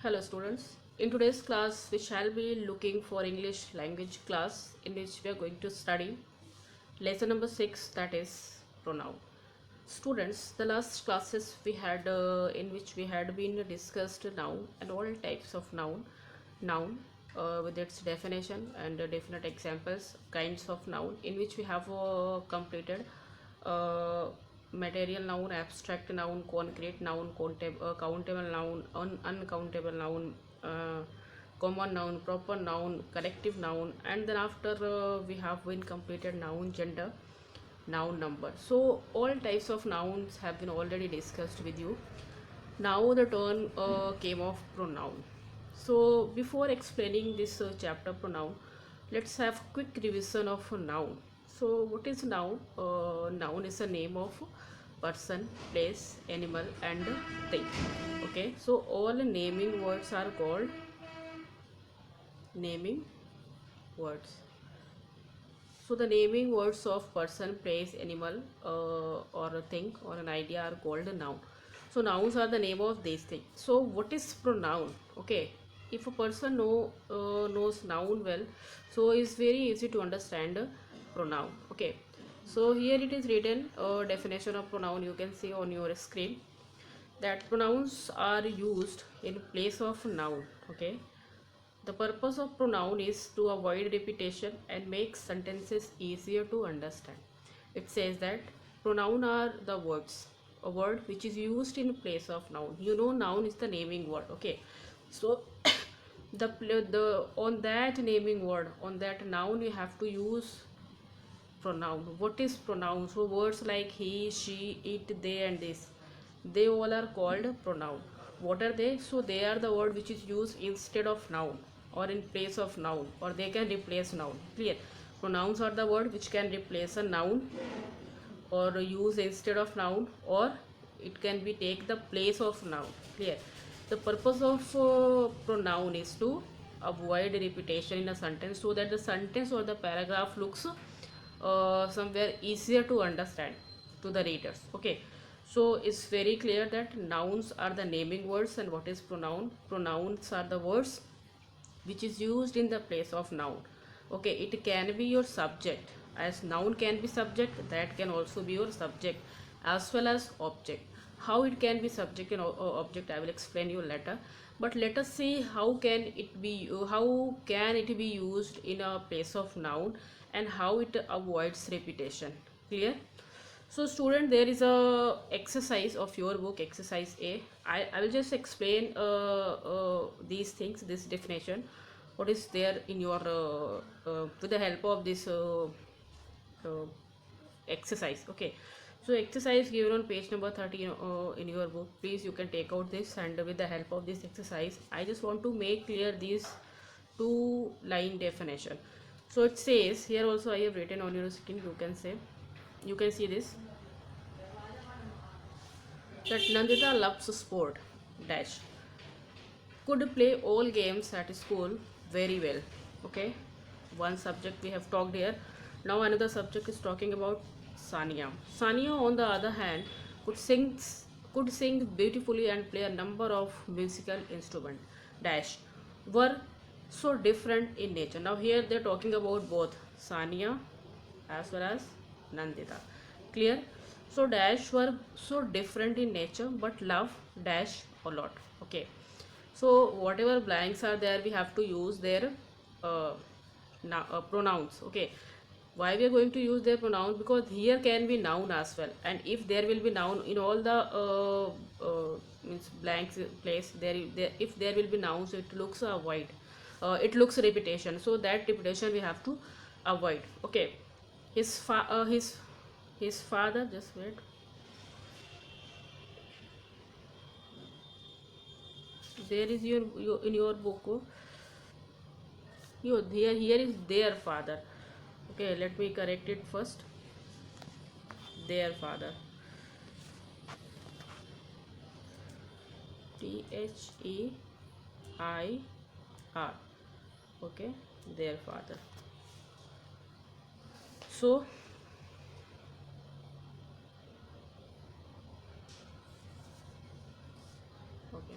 Hello students. In today's class we shall be looking for English language class in which we are going to study lesson number 6, that is pronoun. Students, the last classes we had in which we had been discussed noun and all types of noun with its definition and definite examples, kinds of noun in which we have completed uh, material noun, abstract noun, concrete noun, countable noun, uncountable noun, common noun, proper noun, collective noun, and then after we have been completed noun, gender, noun, number. So all types of nouns have been already discussed with you. Now the turn came of pronoun. So before explaining this chapter pronoun, let's have quick revision of a noun. So what is noun? Noun is a name of person, place, animal and thing. Okay, so all naming words are called naming words. So the naming words of person, place, animal, or a thing or an idea are called a noun. So nouns are the name of these things. So what is pronoun? Okay, if a person knows noun well, so it's very easy to understand pronoun. Okay, so here it is written definition of pronoun. You can see on your screen that pronouns are used in place of noun. Okay, the purpose of pronoun is to avoid repetition and make sentences easier to understand. It says that pronoun are the words, a word which is used in place of noun. You know, noun is the naming word. Okay, so the on that naming word, on that noun, you have to use pronoun. What is pronoun? So words like he, she, it, they, and this, they all are called pronoun. What are they? So they are the word which is used instead of noun or in place of noun, or they can replace noun. Clear? Pronouns are the word which can replace a noun or use instead of noun, or it can be take the place of noun. Clear? The purpose of pronoun is to avoid repetition in a sentence, so that the sentence or the paragraph looks somewhere easier to understand to the readers. Okay, so it's very clear that nouns are the naming words, and what is pronoun? Pronouns are the words which is used in the place of noun. Okay, it can be your subject, as noun can be subject, that can also be your subject as well as object. How it can be subject and object, I will explain you later. But let us see how can it be used in a place of noun, and how it avoids repetition. Clear? So student, there is a exercise of your book, exercise A. I will just explain these things, this definition, what is there in your with the help of this uh, exercise. Okay, so exercise given on page number 30 in your book. Please, you can take out this, and with the help of this exercise, I just want to make clear these two line definition. So it says here also, I have written on your screen, you can say, you can see this, that Nandita loves sport dash, could play all games at school very well. Okay, one subject we have talked here. Now another subject is talking about Sania. Sania, on the other hand, could sing could sing beautifully and play a number of musical instruments. Dash were so different in nature. Now here they're talking about both Sania as well as Nandita. Clear? So dash were so different in nature but love dash a lot. Okay. So whatever blanks are there, we have to use their uh, pronouns. Okay. Why we are going to use their pronouns? Because here can be noun as well, and if there will be noun in all the means blanks place, if there will be nouns, it looks avoid. It looks repetition, so that repetition we have to avoid. Okay. His father, just wait, there is your in your book, here is their father. Okay, let me correct it first. Their father, Their. Okay, their father. So okay,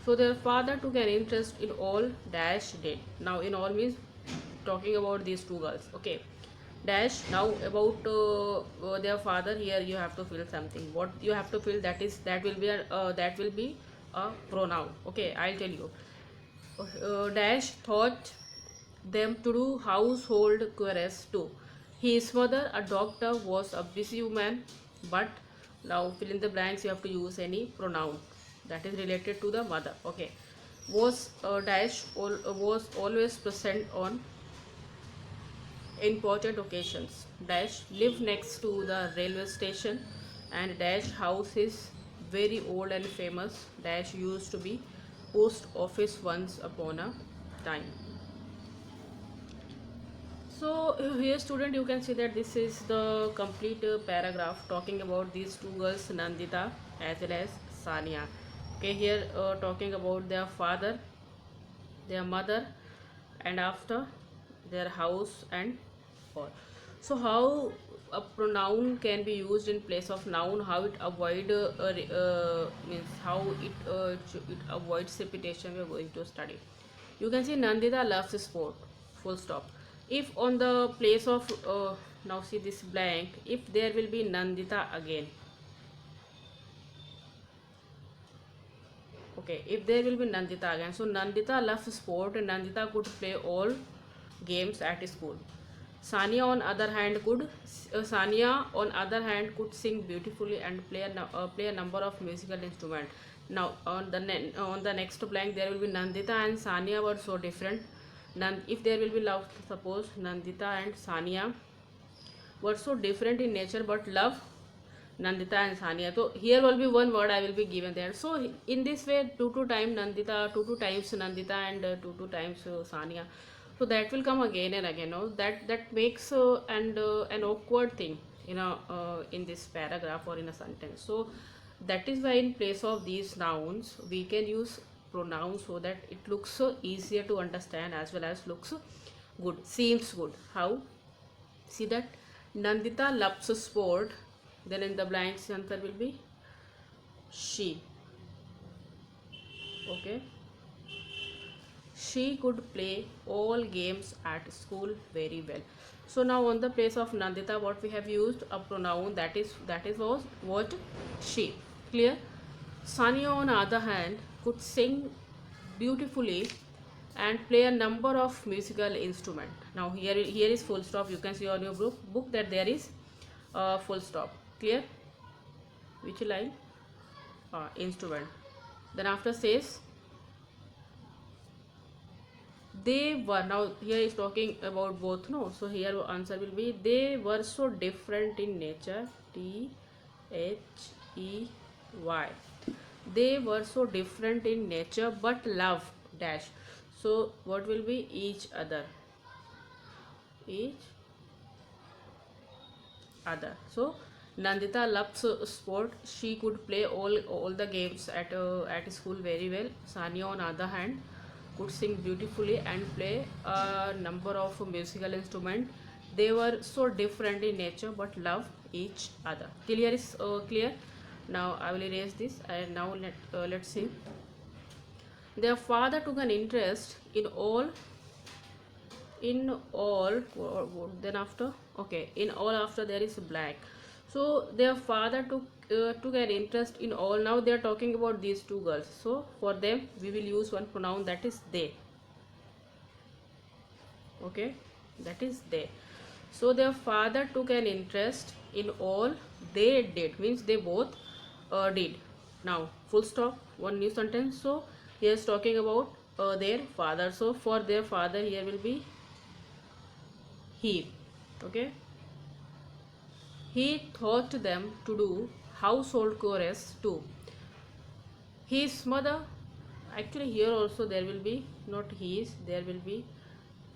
So their father took an interest in all dash did. Now in all means talking about these two girls. Okay. Dash now about their father. Here you have to fill something. What you have to fill, that will be a pronoun. Okay, I'll tell you. Dash thought them to do household chores too. His mother, a doctor, was a busy woman, but now fill in the blanks. You have to use any pronoun that is related to the mother. Okay, was always present on important occasions. Dash live next to the railway station, and Dash house is very old and famous. Dash used to be post office once upon a time. So here student, you can see that this is the complete paragraph talking about these two girls, Nandita as well as Sania. Okay, here talking about their father, their mother, and after their house and all. So how a pronoun can be used in place of noun, how it avoid means how it avoids repetition, we are going to study. You can see Nandita loves sport, full stop. If on the place of now see this blank, if there will be Nandita again, okay, if there will be Nandita again, so Nandita loves sport and Nandita could play all games at school. Sania on other hand could sing beautifully and play a number of musical instruments. Now on the next blank there will be Nandita and Sania were so different. If there will be love, suppose Nandita and Sania were so different in nature but love Nandita and Sania. So here will be one word I will be given there. So in this way, two times Nandita, two times Nandita, and two times Sania. So that will come again and again. No? That makes an awkward thing in this paragraph or in a sentence. So that is why in place of these nouns we can use pronouns so that it looks easier to understand as well as looks good, seems good. How? See that Nandita loves sport, then in the blanks answer will be she. Okay, she could play all games at school very well. So now on the place of Nandita, what we have used a pronoun that is was what, she. Clear? Sania on the other hand could sing beautifully and play a number of musical instrument. Now here is full stop. You can see on your book that there is full stop. Clear? Which line? Instrument. Then after says they were. Now here is talking about both, no? So here answer will be they were so different in nature. They. They were so different in nature but love dash. So what will be each other? Each other. So Nandita loves sport. She could play all the games at school very well. Sania on other hand could sing beautifully and play a number of musical instruments. They were so different in nature but love each other. Clear is clear. Now I will erase this and now let's see. Their father took an interest in all then after, okay, in all after there is blank. So their father took an interest in all. Now they are talking about these two girls, so for them we will use one pronoun, that is they. Okay, that is they. So their father took an interest in all they did, means they both did. Now full stop, one new sentence. So here is talking about their father. So for their father here will be he. Okay, he taught them to do household chores too. His mother, actually here also there will be not his, there will be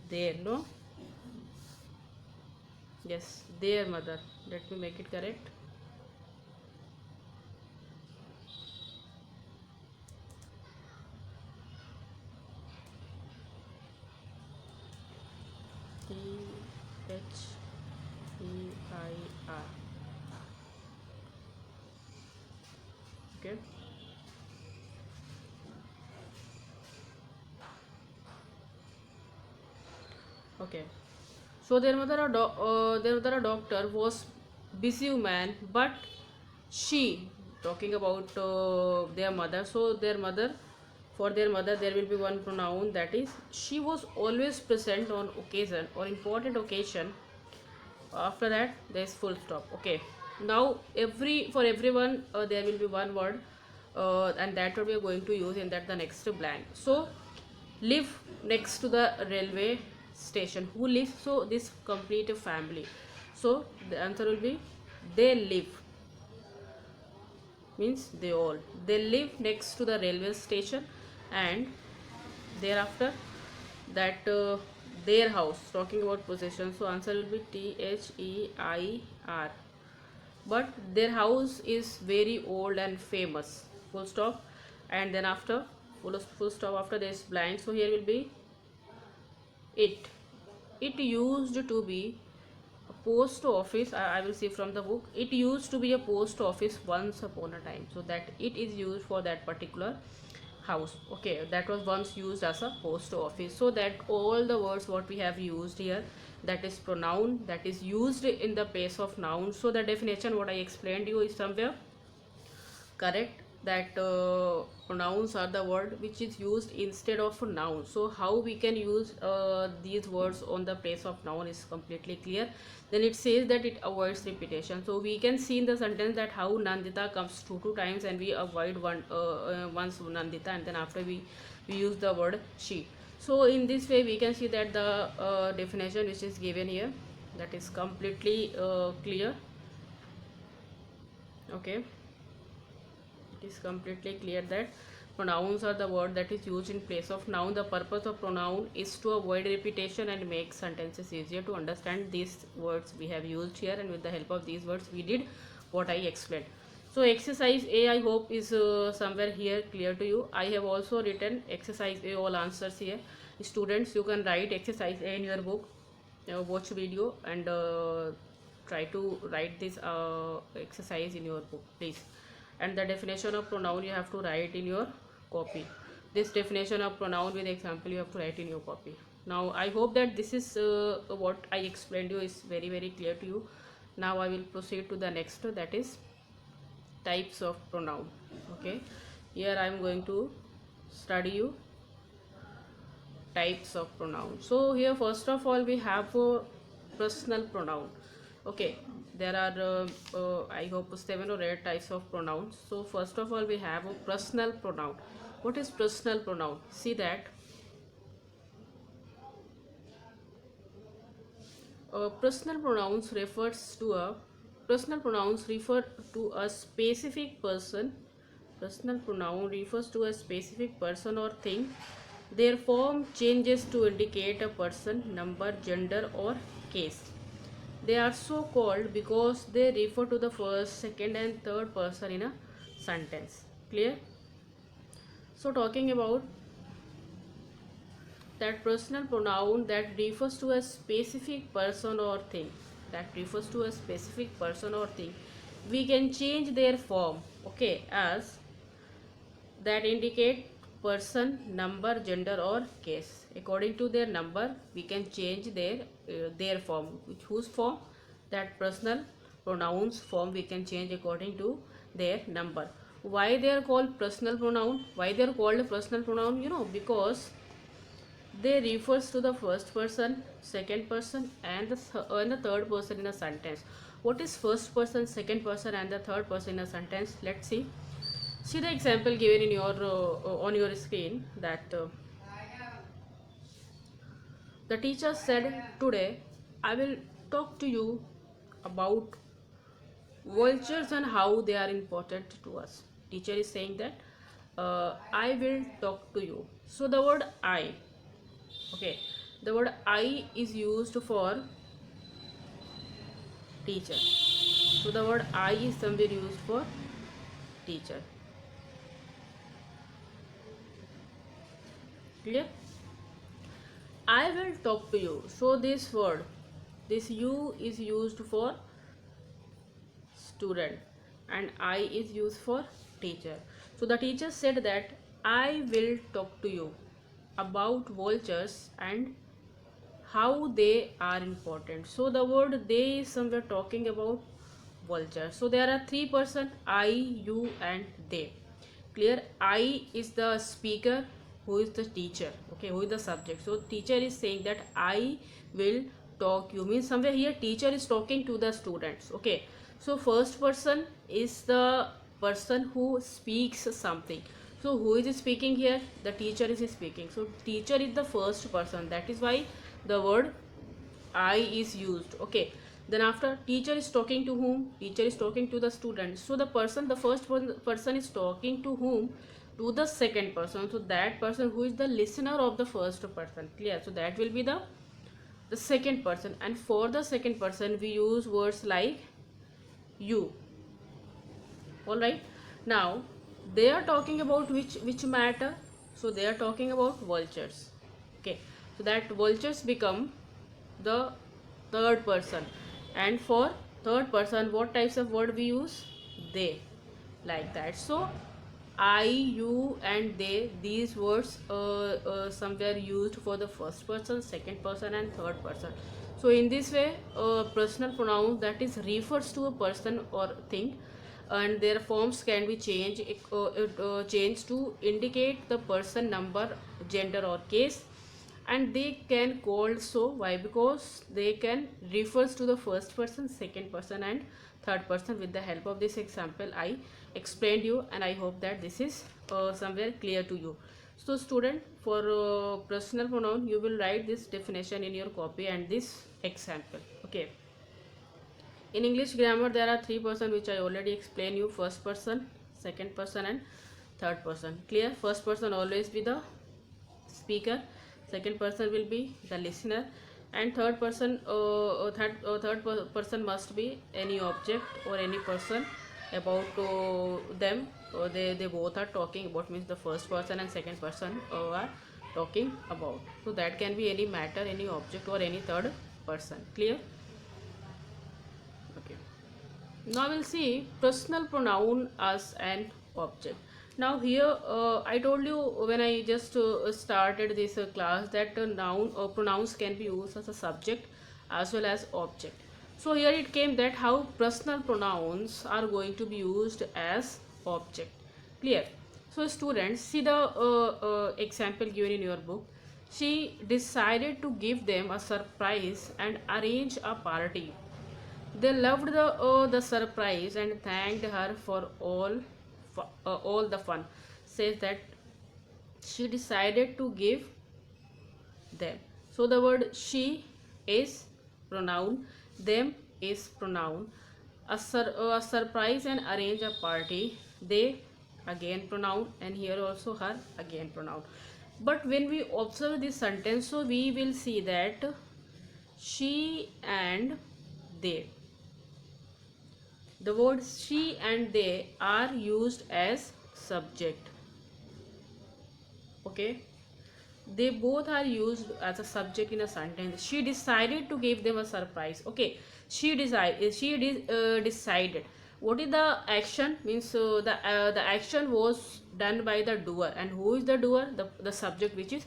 their, no, yes, their mother. Let me make it correct. Their. Okay, Okay. So their mother, a doctor, was busy man, but she, talking about their mother. So their mother, for their mother, there will be one pronoun, that is she was always present on occasion or important occasion. After that, there is full stop. Okay. Now for everyone there will be one word, and that word we are going to use in that the next blank. So live next to the railway station. Who lives? So this complete family. So the answer will be they live, means they all, they live next to the railway station. And thereafter, that their house, talking about possession, so answer will be Their. But their house is very old and famous, full stop. And then after, full stop, after this blank, so here will be it. It used to be a post office. I will see from the book. It used to be a post office once upon a time. So that it is used for that particular house. Okay, that was once used as a post office. So that all the words what we have used here, that is pronoun, that is used in the place of noun. So the definition what I explained you is somewhere correct, that pronouns are the word which is used instead of a noun. So how we can use these words on the place of noun is completely clear. Then it says that it avoids repetition. So we can see in the sentence that how Nandita comes two times, and we avoid once Nandita, and then after we use the word she. So in this way we can see that the definition which is given here, that is completely clear. Okay, it is completely clear that pronouns are the word that is used in place of noun. The purpose of pronoun is to avoid repetition and make sentences easier to understand. These words we have used here, and with the help of these words we did what I explained. So exercise A, I hope is somewhere here clear to you. I have also written exercise A, all answers here. Students, you can write exercise A in your book, watch video, and try to write this exercise in your book, please. And the definition of pronoun you have to write in your copy. This definition of pronoun with example you have to write in your copy. Now I hope that this is what I explained you is very clear to you. Now I will proceed to the next, that is types of pronoun. Okay, here I am going to study you types of pronoun. So here first of all we have a personal pronoun. Okay, there are I hope 7 or 8 types of pronouns. So first of all we have a personal pronoun. What is personal pronoun? See that personal pronouns refer to a specific person. Personal pronoun refers to a specific person or thing. Their form changes to indicate a person, number, gender, or case. They are so called because they refer to the first, second, and third person in a sentence. Clear? So talking about that personal pronoun that refers to a specific person or thing, we can change their form. Okay, as that indicate person, number, gender, or case. According to their number we can change their form. Whose form? That personal pronouns form we can change according to their number. Why they are called personal pronoun? Why they are called personal pronoun? Because they refers to the first person, second person, and the third person in a sentence. What is first person, second person, and the third person in a sentence? Let's see. See the example given in your on your screen, that the teacher said, today I will talk to you about vultures and how they are important to us. Teacher is saying that I will talk to you. So the word I, okay, the word I is used for teacher. So the word I is somewhere used for teacher. Clear? I will talk to you. So this word, this you is used for student, and I is used for teacher. So the teacher said that I will talk to you about vultures and how they are important. So the word they is somewhere talking about vulture. So there are three person, I, you and they. Clear? I is the speaker, who is the teacher, okay, who is the subject. So teacher is saying that I will talk you, means somewhere here teacher is talking to the students, okay. So first person is the person who speaks something. So who is speaking here? The teacher is speaking. So teacher is the first person, that is why the word I is used, okay. Then after, teacher is talking to whom? Teacher is talking to the student. So the person, the first person is talking to whom? To the second person. So that person who is the listener of the first person. Clear? So that will be the second person. And for the second person we use words like you. All right. Now they are talking about which matter? So they are talking about vultures, okay. So that vultures become the third person. And for third person, what types of word we use? They, like that. So I, you and they, these words somewhere used for the first person, second person and third person. So in this way, personal pronoun that is refers to a person or thing, and their forms can be changed to indicate the person, number, gender or case. And they can called so, why? Because they can refers to the first person, second person and third person. With the help of this example I explained you, and I hope that this is somewhere clear to you. So student, for personal pronoun you will write this definition in your copy and this example, okay. In English grammar there are three person which I already explained you: first person, second person and third person. Clear? First person always be the speaker, second person will be the listener, and third person person must be any object or any person about them. They both are talking about, means the first person and second person are talking about. So that can be any matter, any object or any third person. Clear? Okay. Now we'll see personal pronoun as an object. Now here I told you when I just started this class that noun or pronouns can be used as a subject as well as object. So here it came that how personal pronouns are going to be used as object. Clear? So students, see the example given in your book. She decided to give them a surprise and arrange a party. They loved the surprise and thanked her for all the fun. Says that she decided to give them. So the word she is pronoun, them is pronoun. A surprise and arrange a party, they again pronoun, and here also her again pronoun. But when we observe this sentence, so we will see that she and they, the words she and they are used as subject, okay. They both are used as a subject in a sentence. She decided to give them a surprise, okay. Decided. What is the action? Means the action was done by the doer, and who is the doer? The subject, which is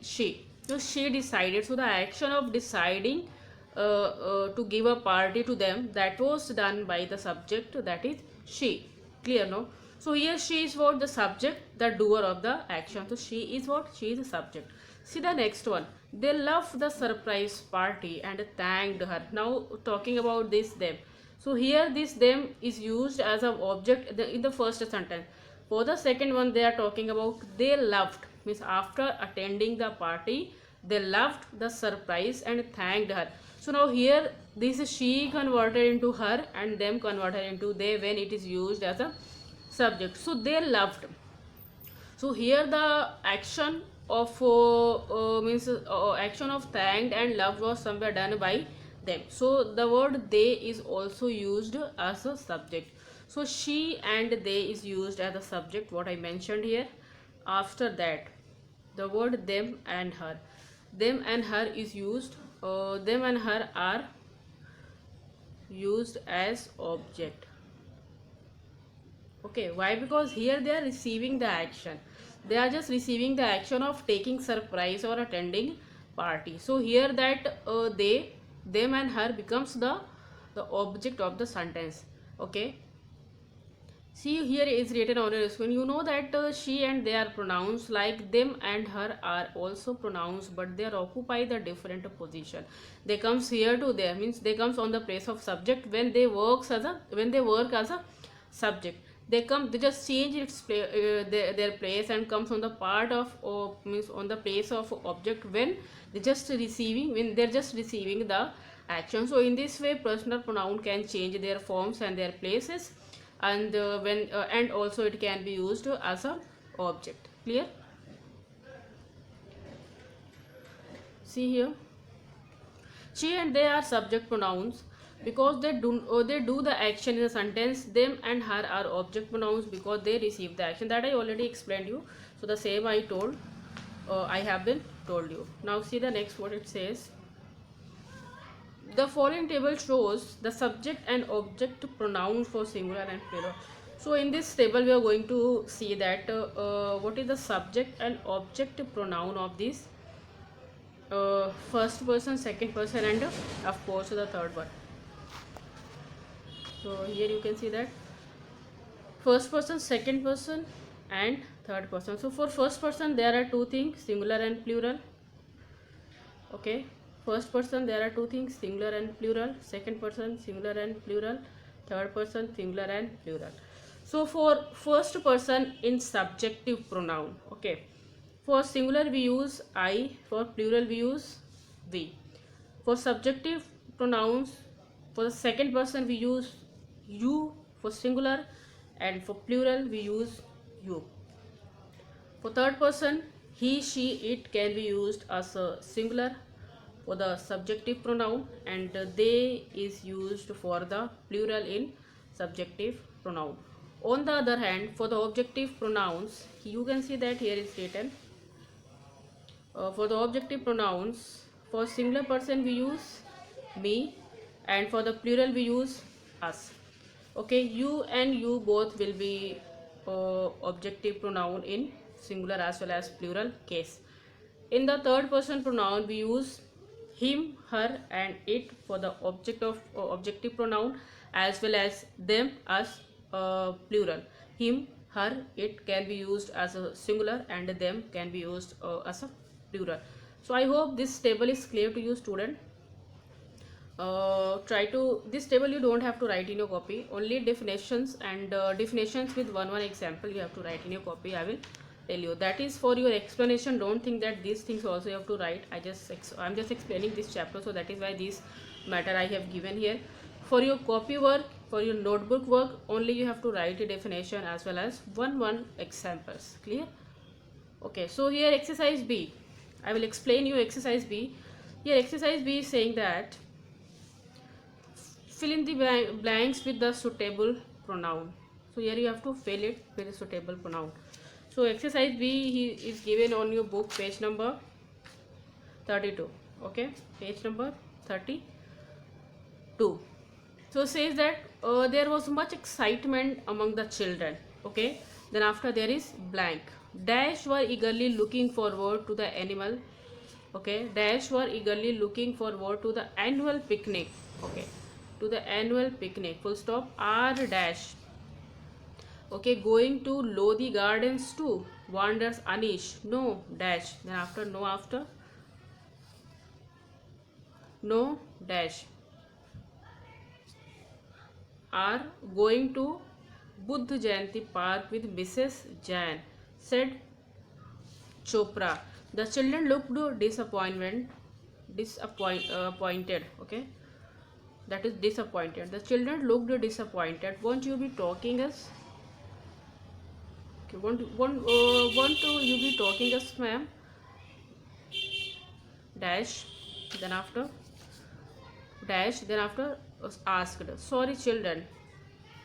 she. So she decided. So the action of deciding to give a party to them, that was done by the subject, that is she. Clear? No? So here she is what? The subject, the doer of the action. So she is what? She is the subject. See the next one. They loved the surprise party and thanked her. Now talking about this them. So here this them is used as an object in the first sentence. For the second one they are talking about they loved, means after attending the party they loved the surprise and thanked her. So now here this is she converted into her and them converted into they when it is used as a subject. So they loved. So here the action of means action of thanked and loved was somewhere done by them. So the word they is also used as a subject. So she and they is used as a subject, what I mentioned here. After that the word them and her. Them and her is used. Them and her are used as object. Okay, why? Because here they are receiving the action. They are just receiving the action of taking surprise or attending party. So here that they, them and her becomes the object of the sentence. Okay, see here is written on your screen. You know that she and they are pronouns, like them and her are also pronouns, but they are occupy the different position. They comes here to there, means they comes on the place of subject when they works as a, when they work as a subject. They come, they just change its their place and comes on the part of, or means on the place of object when they just receiving, when they're just receiving the action. So in this way personal pronoun can change their forms and their places, and when and also it can be used as a object. Clear? See here, she and they are subject pronouns because they do the action in a sentence. Them and her are object pronouns because they receive the action. That I already explained you. So the same I told, I have been told you. Now see the next what it says. The following table shows the subject and object pronouns for singular and plural. So in this table we are going to see that what is the subject and object pronoun of this first person, second person, and of course the third one. So here you can see that first person, second person, and third person. So for first person there are two things, singular and plural. Okay, first person there are two things, singular and plural. Second person, singular and plural. Third person, singular and plural. So for first person in subjective pronoun, okay, for singular we use I, for plural we use we. For subjective pronouns, for the second person we use you for singular, and for plural we use you. For third person, he, she, it can be used as a singular for the subjective pronoun, and they is used for the plural in subjective pronoun. On the other hand, for the objective pronouns, you can see that here is written for the objective pronouns, for singular person we use me, and for the plural we use us. Okay, you and you both will be objective pronoun in singular as well as plural case. In the third person pronoun we use him, her, and it for the object of objective pronoun, as well as them as plural. Him, her, it can be used as a singular, and them can be used as a plural. So I hope this table is clear to you, student. Try to, this table you don't have to write in your copy, only definitions, and definitions with one example you have to write in your copy. I will tell you, that is for your explanation. Don't think that these things also you have to write. I'm just explaining this chapter, so that is why this matter I have given here. For your copy work, for your notebook work, only you have to write a definition as well as one examples. Clear? Okay, so here exercise B, I will explain you exercise B. Here exercise B is saying that fill in the blanks with the suitable pronoun. So here you have to fill it with a suitable pronoun. So exercise B is given on your book, page number 32. Okay, page number 32. So says that there was much excitement among the children. Okay, then after there is blank. Dash were eagerly looking forward to the animal. Okay, dash were eagerly looking forward to the annual picnic. Okay, to the annual picnic. Full stop. R dash. Okay, going to Lodi Gardens too, wonders Anish. No dash. Then after, no after, no dash. Are going to Buddha Jayanti Park with Mrs. Jain, said Chopra. The children looked disappointed. Okay, that is disappointed. The children looked disappointed. Won't you be talking us? Okay, want to you be talking us, ma'am? Dash. Then after dash. Then after asked. Sorry, children.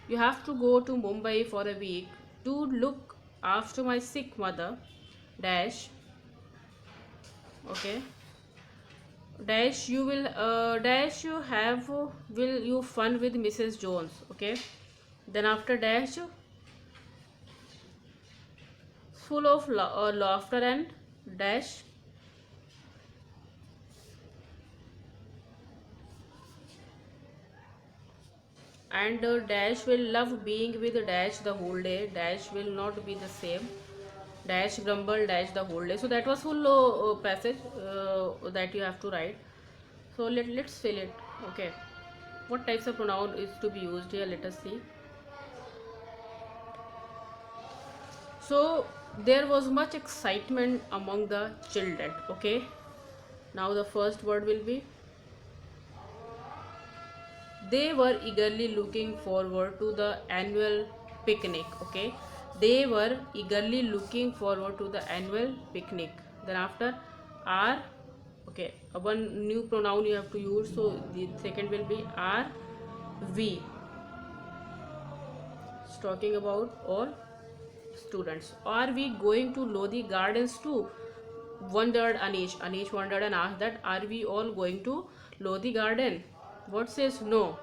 You have to go to Mumbai for a week to look after my sick mother. Dash. Okay. Dash you will dash you have will you fun with Mrs. Jones. Okay. Then after dash, full of laughter and dash and dash will love being with dash the whole day. Dash will not be the same. Dash grumble dash the whole day. So that was full passage that you have to write. So let's fill it. Okay, what types of pronoun is to be used here? Let us see. So there was much excitement among the children. Okay, now the first word will be, they were eagerly looking forward to the annual picnic. Okay, they were eagerly looking forward to the annual picnic. Then after are, okay, one new pronoun you have to use. So the second will be are we. It's talking about all students. Are we going to Lodi Gardens too? Wondered Anish. Anish wondered and asked that, are we all going to Lodi Garden? What says no?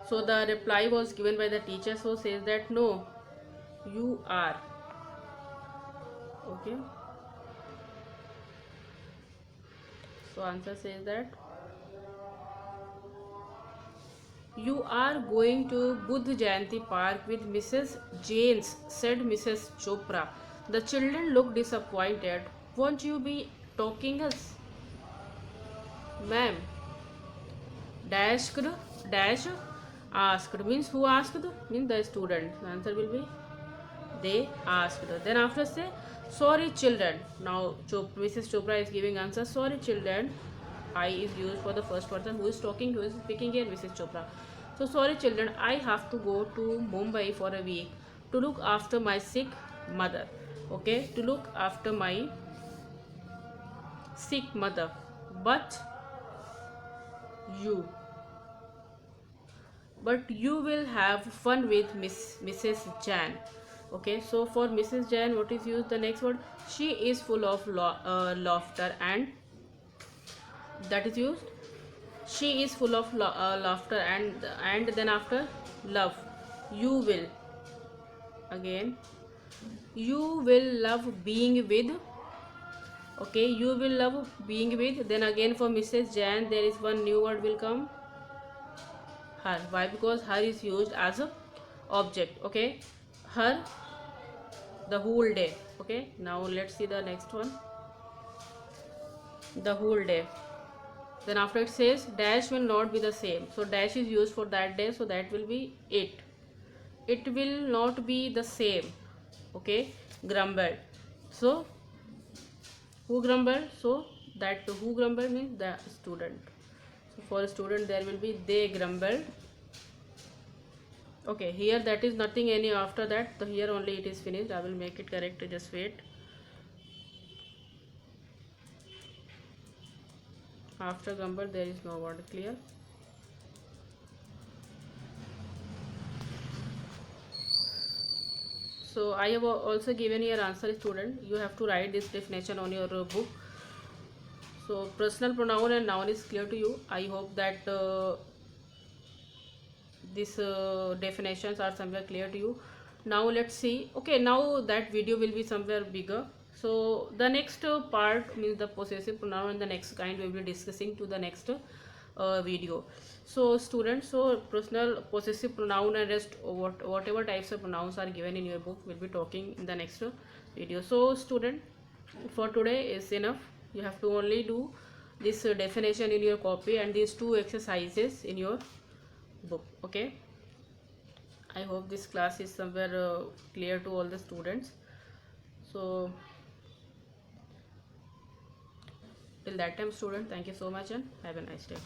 So the reply was given by the teacher. So says that no, you are. Okay. So answer says that you are going to Buddha Jayanti Park with Mrs. Janes, said Mrs. Chopra. The children looked disappointed. Won't you be talking us, ma'am? Dashed, dash, asked. Means who asked? Means the student. The answer will be they asked. Then after say, sorry children. Now Mrs. Chopra is giving answer. Sorry children. I is used for the first person. Who is talking? Who is speaking here? Mrs. Chopra. So sorry children, I have to go to Mumbai for a week to look after my sick mother. Okay, to look after my sick mother. But you you will have fun with Mrs. Jan. Okay, so for Mrs. Jan, what is used? The next word, she is full of laughter, and that is used. She is full of laughter, and then after love, you will, again, you will love being with. Okay, you will love being with. Then again for Mrs. Jan, there is one new word will come, her. Why? Because her is used as a object. Okay, her the whole day. Okay, now let's see the next one, the whole day. Then after it says dash will not be the same. So dash is used for that day, so that will be it. It will not be the same. Okay, grumbled. So who grumbled? So that who grumbled means the student. So for student there will be they grumbled. Okay, here that is nothing any after that. So here only it is finished. I will make it correct. Just wait. After grumbled there is no word. Clear? So I have also given your answer, student. You have to write this definition on your book. So personal pronoun and noun is clear to you. I hope that these definitions are somewhere clear to you. Now let's see. Okay, now that video will be somewhere bigger. So the next part means the possessive pronoun, and the next kind we will be discussing to the next video. So students, so personal, possessive pronoun and rest whatever types of pronouns are given in your book will be talking in the next video. So student, for today is enough. You have to only do this definition in your copy and these two exercises in your book. Okay, I hope this class is somewhere clear to all the students. So till that time student, thank you so much and have a nice day.